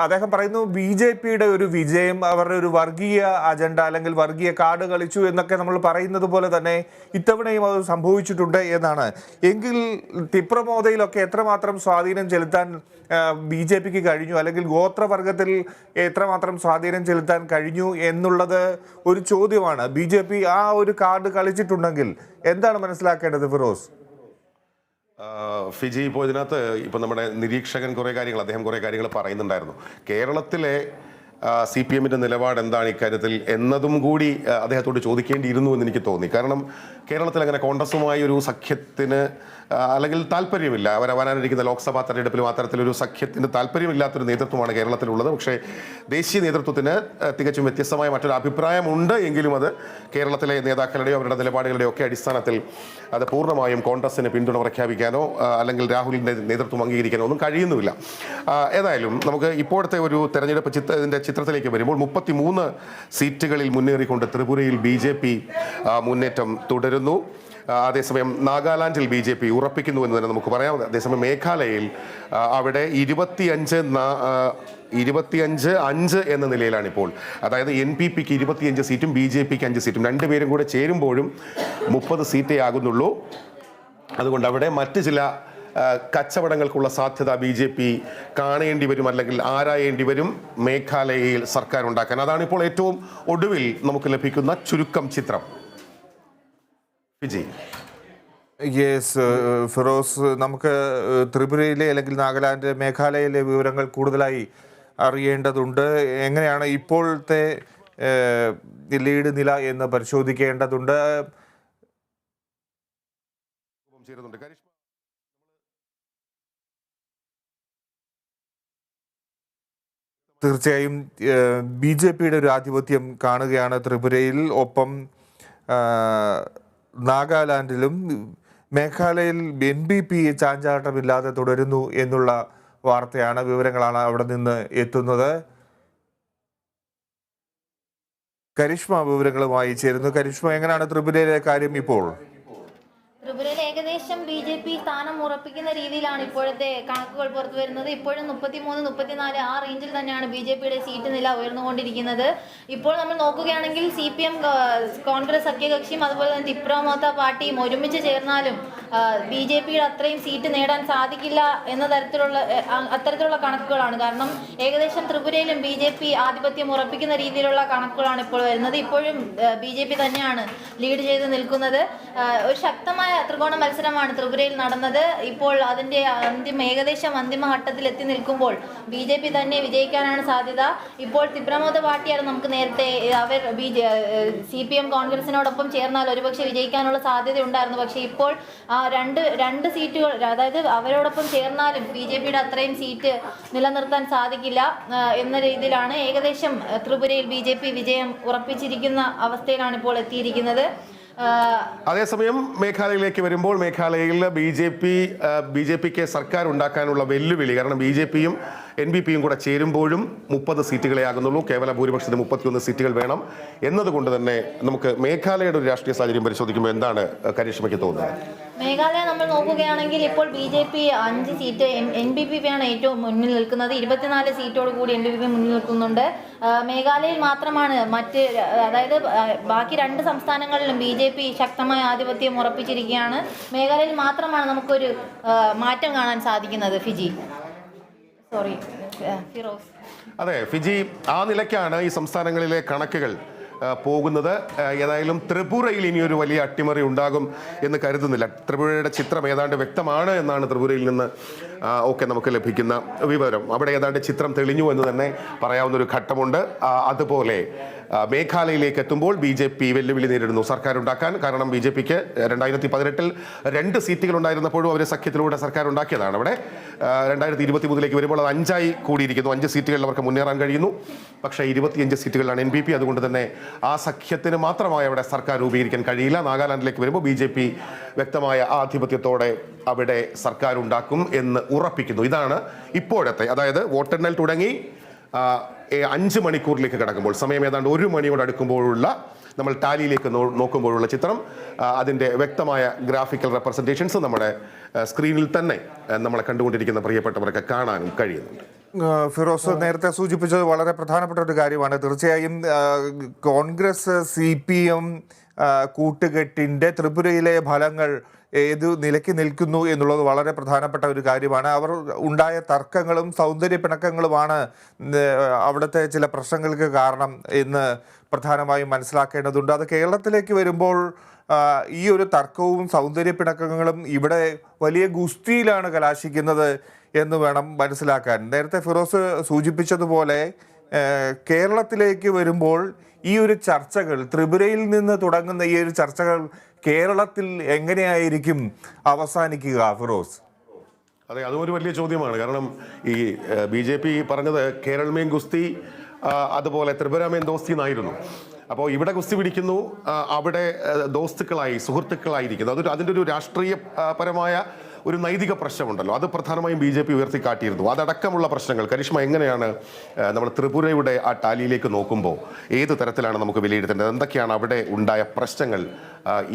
അദ്ദേഹം പറയുന്നു ബി.ജെ.പിയുടെ ഒരു വിജയം അവരുടെ ഒരു വർഗീയ അജണ്ട അല്ലെങ്കിൽ വർഗീയ കാർഡ് കളിച്ചു എന്നൊക്കെ നമ്മൾ പറയുന്നത് പോലെ തന്നെ ഇത്തവണയും അത് സംഭവിച്ചിട്ടുണ്ട് എന്നാണ്. എങ്കിൽ തിപ്രമോദയിലൊക്കെ എത്രമാത്രം സ്വാധീനം ചെലുത്താൻ ബി.ജെ.പിക്ക് കഴിഞ്ഞു, അല്ലെങ്കിൽ ഗോത്രവർഗത്തിൽ എത്രമാത്രം സ്വാധീനം ചെലുത്താൻ കഴിഞ്ഞു എന്നുള്ളത് ഒരു ചോദ്യമാണ്. ബി.ജെ.പി ആ ഒരു കാർഡ് കളിച്ചിട്ടുണ്ടെങ്കിൽ എന്താണ് മനസ്സിലാക്കേണ്ടത് ഫിറോസ്? ഫിജി ഇപ്പോൾ ഇതിനകത്ത് ഇപ്പം നമ്മുടെ നിരീക്ഷകൻ അദ്ദേഹം കുറേ കാര്യങ്ങൾ പറയുന്നുണ്ടായിരുന്നു. കേരളത്തിലെ CPM-ന്റെ നിലപാട് എന്താണ് ഇക്കാര്യത്തിൽ എന്നതും കൂടി അദ്ദേഹത്തോട് ചോദിക്കേണ്ടിയിരുന്നു എന്ന് എനിക്ക് തോന്നി. കാരണം കേരളത്തിൽ അങ്ങനെ കോൺഗ്രസുമായി ഒരു സഖ്യത്തിന് അല്ലെങ്കിൽ താല്പര്യമില്ല. വരാനിരിക്കുന്ന ലോക്സഭാ തെരഞ്ഞെടുപ്പിലും അത്തരത്തിലൊരു സഖ്യത്തിന് താല്പര്യമില്ലാത്തൊരു നേതൃത്വമാണ് കേരളത്തിലുള്ളത്. പക്ഷേ ദേശീയ നേതൃത്വത്തിന് തികച്ചും വ്യത്യസ്തമായ മറ്റൊരു അഭിപ്രായമുണ്ട്. എങ്കിലും അത് കേരളത്തിലെ നേതാക്കളുടെയോ അവരുടെ നിലപാടുകളുടെയോ ഒക്കെ അടിസ്ഥാനത്തിൽ അത് പൂർണ്ണമായും കോൺഗ്രസിന് പിന്തുണ പ്രഖ്യാപിക്കാനോ അല്ലെങ്കിൽ രാഹുലിൻ്റെ നേതൃത്വം അംഗീകരിക്കാനോ ഒന്നും കഴിയുന്നുമില്ല. ഏതായാലും നമുക്ക് ഇപ്പോഴത്തെ ഒരു തെരഞ്ഞെടുപ്പ് ചിത്രത്തിലേക്ക് വരുമ്പോൾ 33 സീറ്റുകളിൽ മുന്നേറിക്കൊണ്ട് ത്രിപുരയിൽ BJP മുന്നേറ്റം തുടരുന്നു. അതേസമയം നാഗാലാൻഡിൽ BJP ഉറപ്പിക്കുന്നു എന്ന് തന്നെ നമുക്ക് പറയാം. അതേസമയം മേഘാലയയിൽ അവിടെ 25-5 എന്ന നിലയിലാണ് ഇപ്പോൾ. അതായത് NPPക്ക് 25 സീറ്റും BJPക്ക് 5 സീറ്റും, രണ്ടുപേരും കൂടെ ചേരുമ്പോഴും 30 സീറ്റേ ആകുന്നുള്ളൂ. അതുകൊണ്ട് അവിടെ മറ്റ് ചില കച്ചവടങ്ങൾക്കുള്ള സാധ്യത BJP കാണേണ്ടി വരും, അല്ലെങ്കിൽ ആരായേണ്ടി വരും മേഘാലയയിൽ സർക്കാർ ഉണ്ടാക്കാൻ. അതാണ് ഇപ്പോൾ ഏറ്റവും ഒടുവിൽ നമുക്ക് ലഭിക്കുന്ന ചുരുക്കം ചിത്രം. യെസ് ഫിറോസ്, നമുക്ക് ത്രിപുരയിലെ അല്ലെങ്കിൽ നാഗാലാൻഡ് മേഘാലയയിലെ വിവരങ്ങൾ കൂടുതലായി അറിയേണ്ടതുണ്ട്. എങ്ങനെയാണ് ഇപ്പോഴത്തെ ലീഡ് നില എന്ന് പരിശോധിക്കേണ്ടതുണ്ട്. തീർച്ചയായും BJPയുടെ ഒരു ആധിപത്യം കാണുകയാണ് ത്രിപുരയിൽ. ഒപ്പം നാഗാലാൻഡിലും മേഘാലയയിൽ NPP ചാഞ്ചാട്ടമില്ലാതെ തുടരുന്നു എന്നുള്ള വാർത്തയാണ്, വിവരങ്ങളാണ് അവിടെ നിന്ന് എത്തുന്നത്. കരിഷ്മ വിവരങ്ങളുമായി ചേരുന്നു. കരിഷ്മ, എങ്ങനെയാണ് ത്രിപുരയിലെ കാര്യം ഇപ്പോൾ? ത്രിപുരയിൽ ഏകദേശം BJP സ്ഥാനം ഉറപ്പിക്കുന്ന രീതിയിലാണ് ഇപ്പോഴത്തെ കണക്കുകൾ പുറത്തു വരുന്നത്. ഇപ്പോഴും 33-34 ആ റേഞ്ചിൽ തന്നെയാണ് BJPയുടെ സീറ്റ് നില ഉയർന്നുകൊണ്ടിരിക്കുന്നത്. ഇപ്പോൾ നമ്മൾ നോക്കുകയാണെങ്കിൽ CPM കോൺഗ്രസ് സഖ്യകക്ഷിയും അതുപോലെ തന്നെ തിപ്രമോത്ത പാർട്ടിയും ഒരുമിച്ച് ചേർന്നാലും BJPയുടെ അത്രയും സീറ്റ് നേടാൻ സാധിക്കില്ല എന്ന അത്തരത്തിലുള്ള കണക്കുകളാണ്. കാരണം ഏകദേശം ത്രിപുരയിലും BJP ആധിപത്യം ഉറപ്പിക്കുന്ന രീതിയിലുള്ള കണക്കുകളാണ് ഇപ്പോൾ വരുന്നത്. ഇപ്പോഴും BJP തന്നെയാണ് ലീഡ് ചെയ്ത് നിൽക്കുന്നത്. ഒരു ശക്തമായ ത്രികോണ മത്സരമാണ് ത്രിപുരയിൽ നടന്നത്. ഇപ്പോൾ അതിന്റെ ഏകദേശം അന്തിമഘട്ടത്തിൽ എത്തി നിൽക്കുമ്പോൾ BJP തന്നെ വിജയിക്കാനാണ് സാധ്യത. ഇപ്പോൾ തിപ്രമോദ പാർട്ടിയാണ് നമുക്ക് നേരത്തെ അവർ CPM കോൺഗ്രസിനോടൊപ്പം ചേർന്നാൽ ഒരുപക്ഷെ വിജയിക്കാനുള്ള സാധ്യത ഉണ്ടായിരുന്നു. പക്ഷേ ഇപ്പോൾ രണ്ട് സീറ്റുകൾ, അതായത് അവരോടൊപ്പം ചേർന്നാലും BJPയുടെ അത്രയും സീറ്റ് നിലനിർത്താൻ സാധിക്കില്ല എന്ന രീതിയിലാണ് ഏകദേശം ത്രിപുരയിൽ BJP വിജയം ഉറപ്പിച്ചിരിക്കുന്ന അവസ്ഥയിലാണ് ഇപ്പോൾ എത്തിയിരിക്കുന്നത്. അതേസമയം മേഘാലയയിലേക്ക് വരുമ്പോൾ മേഘാലയയിൽ BJPക്ക് സർക്കാർ ഉണ്ടാക്കാനുള്ള വെല്ലുവിളി, കാരണം BJPയും NPPയും കൂടെ ചേരുമ്പോഴും 30 സീറ്റുകളെ ആകുന്നുള്ളൂ. കേവല ഭൂരിപക്ഷത്തിന് 31 സീറ്റുകൾ വേണം എന്നതുകൊണ്ട് തന്നെ നമുക്ക് മേഘാലയയുടെ ഒരു രാഷ്ട്രീയ സാഹചര്യം പരിശോധിക്കുമ്പോൾ എന്താണ് കരിഷ്മയ്ക്ക് തോന്നുന്നത്? മേഘാലയ നമ്മൾ നോക്കുകയാണെങ്കിൽ ഇപ്പോൾ BJP 5 സീറ്റ്, NPPയാണ് ഏറ്റവും മുന്നിൽ നിൽക്കുന്നത്. 24 സീറ്റോട് കൂടി NPP മുന്നിൽ നിൽക്കുന്നുണ്ട്. മേഘാലയയിൽ മാത്രമാണ് അതായത് ബാക്കി 2 സംസ്ഥാനങ്ങളിലും BJP ശക്തമായ ആധിപത്യം ഉറപ്പിച്ചിരിക്കുകയാണ്. മേഘാലയയിൽ മാത്രമാണ് നമുക്കൊരു മാറ്റം കാണാൻ സാധിക്കുന്നത്. ഫിറോസ്. അതെ ഫിജി, ആ നിലയ്ക്കാണ് ഈ സംസ്ഥാനങ്ങളിലെ കണക്കുകൾ പോകുന്നത്. ഏതായാലും ത്രിപുരയിൽ ഇനിയൊരു വലിയ അട്ടിമറി ഉണ്ടാകും എന്ന് കരുതുന്നില്ല. ത്രിപുരയുടെ ചിത്രം ഏതാണ്ട് വ്യക്തമാണ് എന്നാണ് ത്രിപുരയിൽ നിന്ന് നമുക്ക് ലഭിക്കുന്ന വിവരം. അവിടെ ഏതാണ്ട് ചിത്രം തെളിഞ്ഞു എന്ന് തന്നെ പറയാവുന്നൊരു ഘട്ടമുണ്ട്. അതുപോലെ മേഘാലയയിലേക്ക് എത്തുമ്പോൾ BJP വെല്ലുവിളി നേരിടുന്നു സർക്കാർ ഉണ്ടാക്കാൻ. കാരണം BJPക്ക് 2018 2 സീറ്റുകൾ ഉണ്ടായിരുന്നപ്പോഴും അവർ സഖ്യത്തിലൂടെ സർക്കാർ ഉണ്ടാക്കിയതാണ്. അവിടെ 2023 വരുമ്പോൾ അത് 5 കൂടിയിരിക്കുന്നു. 5 സീറ്റുകളിൽ അവർക്ക് മുന്നേറാൻ കഴിയുന്നു. പക്ഷേ 25 സീറ്റുകളിലാണ് NPP. അതുകൊണ്ട് തന്നെ ആ സഖ്യത്തിന് മാത്രമായി അവിടെ സർക്കാർ രൂപീകരിക്കാൻ കഴിയില്ല. നാഗാലാൻഡിലേക്ക് വരുമ്പോൾ BJP വ്യക്തമായ ആധിപത്യത്തോടെ അവിടെ സർക്കാർ ഉണ്ടാക്കും എന്ന് ഉറപ്പിക്കുന്നു. ഇതാണ് ഇപ്പോഴത്തെ, അതായത് വോട്ടെണ്ണൽ തുടങ്ങി 5 മണിക്കൂറിലേക്ക് കടക്കുമ്പോൾ, സമയം ഏതാണ്ട് 1 മണിയോട് അടുക്കുമ്പോഴുള്ള നമ്മൾ ടാലിയിലേക്ക് നോക്കുമ്പോഴുള്ള ചിത്രം, അതിൻ്റെ വ്യക്തമായ ഗ്രാഫിക്കൽ റെപ്രസെൻറ്റേഷൻസ് നമ്മുടെ സ്ക്രീനിൽ തന്നെ നമ്മളെ കണ്ടുകൊണ്ടിരിക്കുന്ന പ്രിയപ്പെട്ടവർക്ക് കാണാനും കഴിയുന്നുണ്ട്. ഫിറോസ് നേരത്തെ സൂചിപ്പിച്ചത് വളരെ പ്രധാനപ്പെട്ട ഒരു കാര്യമാണ്. തീർച്ചയായും കോൺഗ്രസ് CPM കൂട്ടുകെട്ടിൻ്റെ ത്രിപുരയിലെ ഫലങ്ങൾ ഏതു നിലയ്ക്ക് നിൽക്കുന്നു എന്നുള്ളത് വളരെ പ്രധാനപ്പെട്ട ഒരു കാര്യമാണ്. അവർ ഉണ്ടായ തർക്കങ്ങളും സൗന്ദര്യ പിണക്കങ്ങളുമാണ് അവിടുത്തെ ചില പ്രശ്നങ്ങൾക്ക് കാരണം എന്ന് പ്രധാനമായും മനസ്സിലാക്കേണ്ടതുണ്ട്. അത് കേരളത്തിലേക്ക് വരുമ്പോൾ ഈ ഒരു തർക്കവും സൗന്ദര്യ പിണക്കങ്ങളും ഇവിടെ വലിയ ഗുസ്തിയിലാണ് കലാശിക്കുന്നത് എന്ന് വേണം മനസ്സിലാക്കാൻ. നേരത്തെ ഫിറോസ് സൂചിപ്പിച്ചതുപോലെ കേരളത്തിലേക്ക് വരുമ്പോൾ ഈ ഒരു ചർച്ചകൾ, ത്രിപുരയിൽ നിന്ന് തുടങ്ങുന്ന ഈ ഒരു ചർച്ചകൾ കേരളത്തിൽ എങ്ങനെയായിരിക്കും അവസാനിക്കുക ഫിറോസ്? അതെ, അതും ഒരു വലിയ ചോദ്യമാണ്. കാരണം ഈ BJP പറഞ്ഞത് കേരൾ മേം ഗുസ്തി, അതുപോലെ ത്രിപുര മേം ദോസ്തി എന്നായിരുന്നു. അപ്പോൾ ഇവിടെ ഗുസ്തി പിടിക്കുന്നു, അവിടെ ദോസ്തുക്കളായി സുഹൃത്തുക്കളായിരിക്കുന്നു. അതിൻ്റെ ഒരു രാഷ്ട്രീയ പരമായ ഒരു നൈതിക പ്രശ്നമുണ്ടല്ലോ, അത് പ്രധാനമായും BJP ഉയർത്തിക്കാട്ടിയിരുന്നു. അതടക്കമുള്ള പ്രശ്നങ്ങൾ കരിഷ്മ എങ്ങനെയാണ് നമ്മൾ ത്രിപുരയുടെ ആ ടാലിയിലേക്ക് നോക്കുമ്പോൾ ഏത് തരത്തിലാണ് നമുക്ക് വിലയിരുത്തേണ്ടത്? എന്തൊക്കെയാണ് അവിടെ ഉണ്ടായ പ്രശ്നങ്ങൾ ഈ